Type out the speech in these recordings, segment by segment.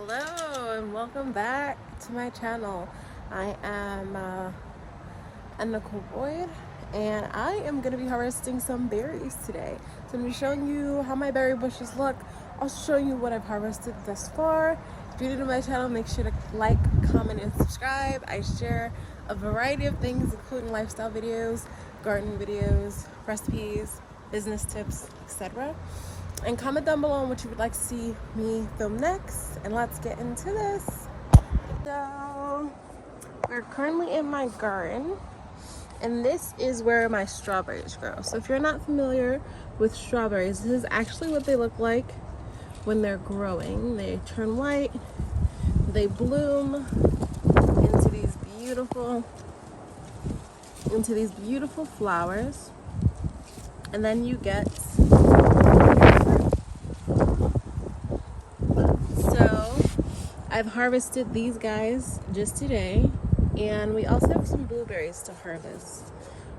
Hello and welcome back to my channel. I am Nicole Boyd and I am going to be harvesting some berries today. So I'm going to be showing you how my berry bushes look. Also showing you what I've harvested thus far. If you're new to my channel, make sure to like, comment, and subscribe. I share a variety of things including lifestyle videos, garden videos, recipes, business tips, etc. And comment down below on what you would like to see me film next. And let's get into this. So, we're currently in my garden. And this is where my strawberries grow. So if you're not familiar with strawberries, this is actually what they look like when they're growing. They turn white. They bloom into these beautiful flowers. And then you get I've harvested these guys just today, and we also have some blueberries to harvest,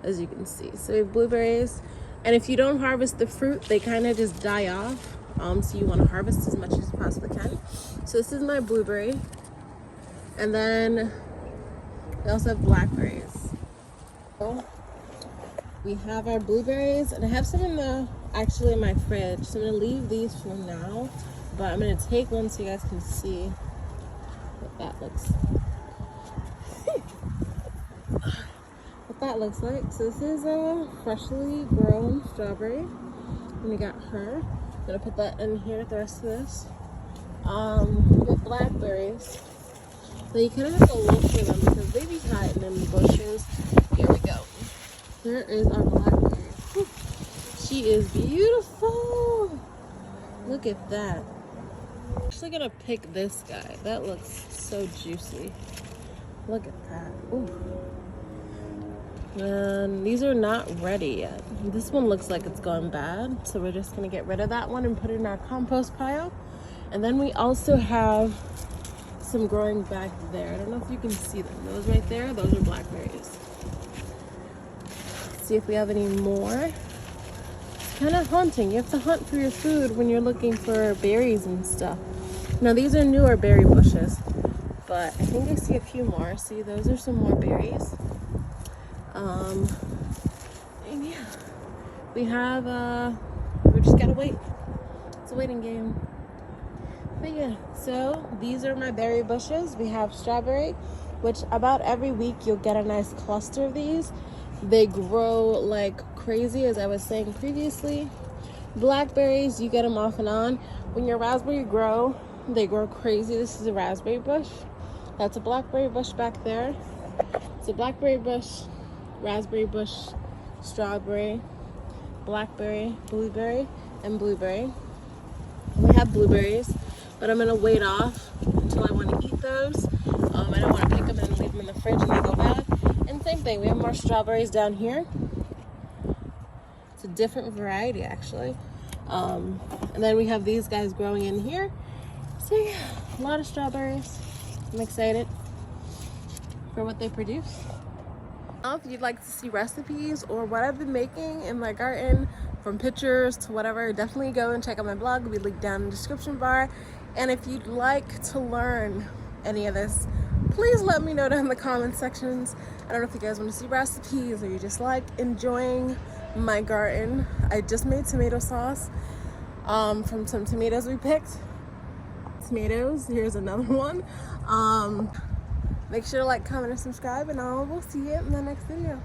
as you can see. So we have blueberries, and if you don't harvest the fruit, they kind of just die off. So you want to harvest as much as you possibly can. So this is my blueberry, and then we also have blackberries. So we have our blueberries, and I have some in my fridge. So I'm gonna leave these for now, but I'm gonna take one so you guys can see that looks what that looks like. So this is a freshly grown strawberry, and we got her. I'm gonna put that in here with the rest of this. We got blackberries. So you kind of have to look for them because they be hiding in the bushes. Here we go. There is our blackberry. Whew. She is beautiful. Look at that. I'm actually gonna pick this guy. That looks so juicy. Look at that. Ooh. And these are not ready yet. This one looks like it's gone bad, so we're just gonna get rid of that one and put it in our compost pile. And then we also have some growing back there. I don't know if you can see them. Those right there, those are blackberries. Let's see if we have any more. Kind of haunting. You have to hunt for your food when you're looking for berries and stuff. Now these are newer berry bushes, but I think I see a few more. See, those are some more berries. And yeah, we have we just gotta wait. It's a waiting game. But yeah, so these are my berry bushes. We have strawberry, which about every week you'll get a nice cluster of these. They grow like crazy, as I was saying previously. Blackberries, you get them off and on. When your raspberry grow, they grow crazy. This is a raspberry bush. That's a blackberry bush back there. It's a blackberry bush, raspberry bush, strawberry, blackberry, blueberry, and blueberry. We have blueberries, but I'm gonna wait off until I want to eat those. I don't want to pick them and leave them in the fridge and they go bad. And same thing, we have more strawberries down here. It's a different variety actually. And then we have these guys growing in here. So yeah, a lot of strawberries. I'm excited for what they produce. If you'd like to see recipes or what I've been making in my garden, from pictures to whatever, definitely go and check out my blog. It'll be linked down in the description bar. And if you'd like to learn any of this, please let me know down in the comment sections. I don't know if you guys want to see recipes or you just like enjoying my garden. I just made tomato sauce from some tomatoes we picked. Tomatoes, here's another one. Make sure to like, comment, and subscribe, and I will see you in the next video.